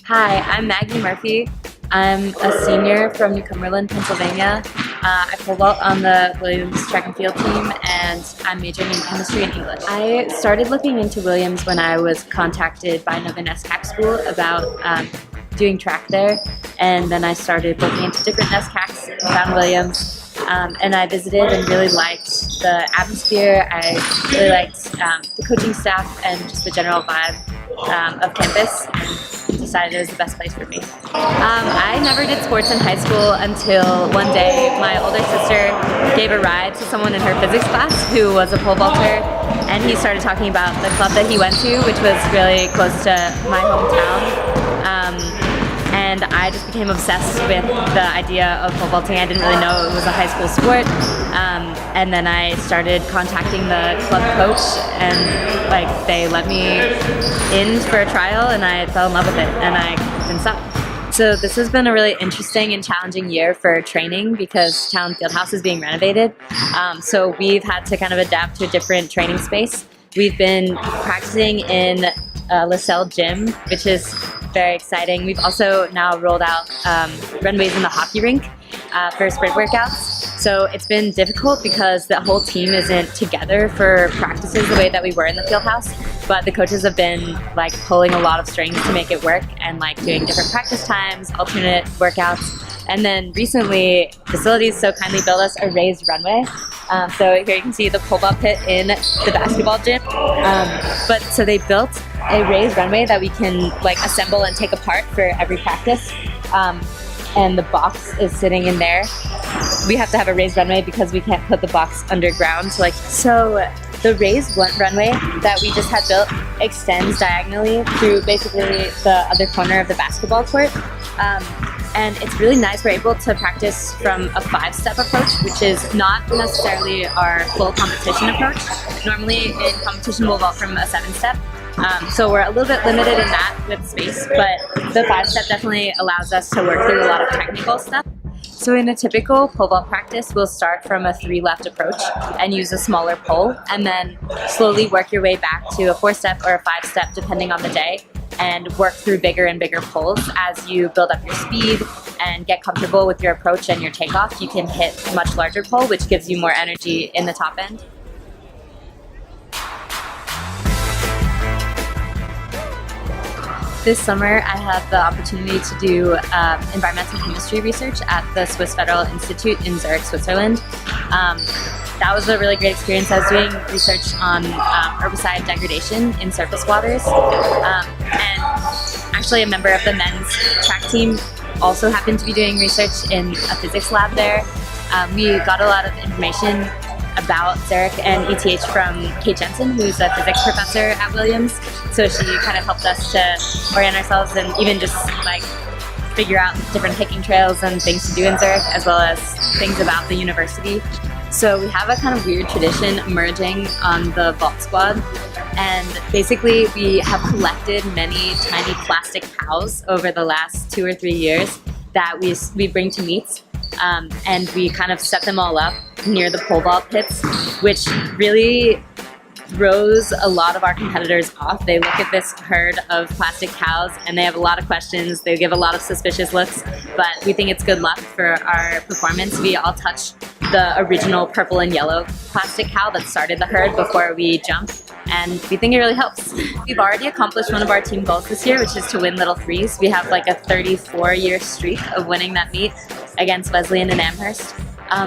Hi, I'm Maggie Murphy. I'm a senior from New Cumberland, Pennsylvania. I pole vault on the Williams track and field team, and I'm majoring in chemistry and English. I started looking into Williams when I was contacted by another NESCAC school about doing track there, and then I started looking into different NESCACs and found Williams. And I visited and really liked the atmosphere. I really liked the coaching staff and just the general vibe of campus, and decided it was the best place for me. I never did sports in high school until one day my older sister gave a ride to someone in her physics class who was a pole vaulter, and he started talking about the club that he went to, which was really close to my hometown. And I just became obsessed with the idea of pole vaulting. I didn't really know it was a high school sport. And then I started contacting the club coach, and they let me in for a trial, and I fell in love with it, and I didn't stop. So this has been a really interesting and challenging year for training because Town Fieldhouse is being renovated. So we've had to kind of adapt to a different training space. We've been practicing in LaSalle Gym, which is very exciting. We've also now rolled out runways in the hockey rink for sprint workouts. So it's been difficult because the whole team isn't together for practices the way that we were in the field house, but the coaches have been pulling a lot of strings to make it work, and doing different practice times, alternate workouts. And then recently, Facilities so kindly built us a raised runway. So here you can see the pole vault pit in the basketball gym. So they built a raised runway that we can assemble and take apart for every practice. And the box is sitting in there. We have to have a raised runway because we can't put the box underground. So the raised runway that we just had built extends diagonally through basically the other corner of the basketball court. And it's really nice. We're able to practice from a 5-step approach, which is not necessarily our full competition approach. Normally in competition we'll vault from a 7-step. So we're a little bit limited in that with space, but the 5-step definitely allows us to work through a lot of technical stuff. So in a typical pole vault practice, we'll start from a 3-left approach and use a smaller pole, and then slowly work your way back to a 4-step or a 5-step depending on the day, and work through bigger and bigger poles. As you build up your speed and get comfortable with your approach and your takeoff, you can hit a much larger pole, which gives you more energy in the top end. This summer, I had the opportunity to do environmental chemistry research at the Swiss Federal Institute in Zurich, Switzerland. That was a really great experience. I was doing research on herbicide degradation in surface waters. And actually a member of the men's track team also happened to be doing research in a physics lab there. We got a lot of information about Zurich and EPH from Kate Jensen, who's a physics professor at Williams. So she kind of helped us to orient ourselves and even just figure out different hiking trails and things to do in Zurich, as well as things about the university. So we have a kind of weird tradition emerging on the vault squad, and basically we have collected many tiny plastic cows over the last 2 or 3 years that we bring to meets. And we kind of set them all up near the pole vault pits, which really throws a lot of our competitors off. They look at this herd of plastic cows and they have a lot of questions. They give a lot of suspicious looks, but we think it's good luck for our performance. We all touch the original purple and yellow plastic cow that started the herd before we jump, and we think it really helps. We've already accomplished one of our team goals this year, which is to win Little Threes. We have a 34-year streak of winning that meet against Wesleyan and Amherst.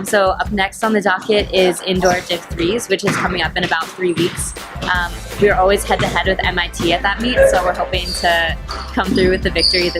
So up next on the docket is indoor Div 3s, which is coming up in about 3 weeks. We're always head-to-head with MIT at that meet, so we're hoping to come through with the victory.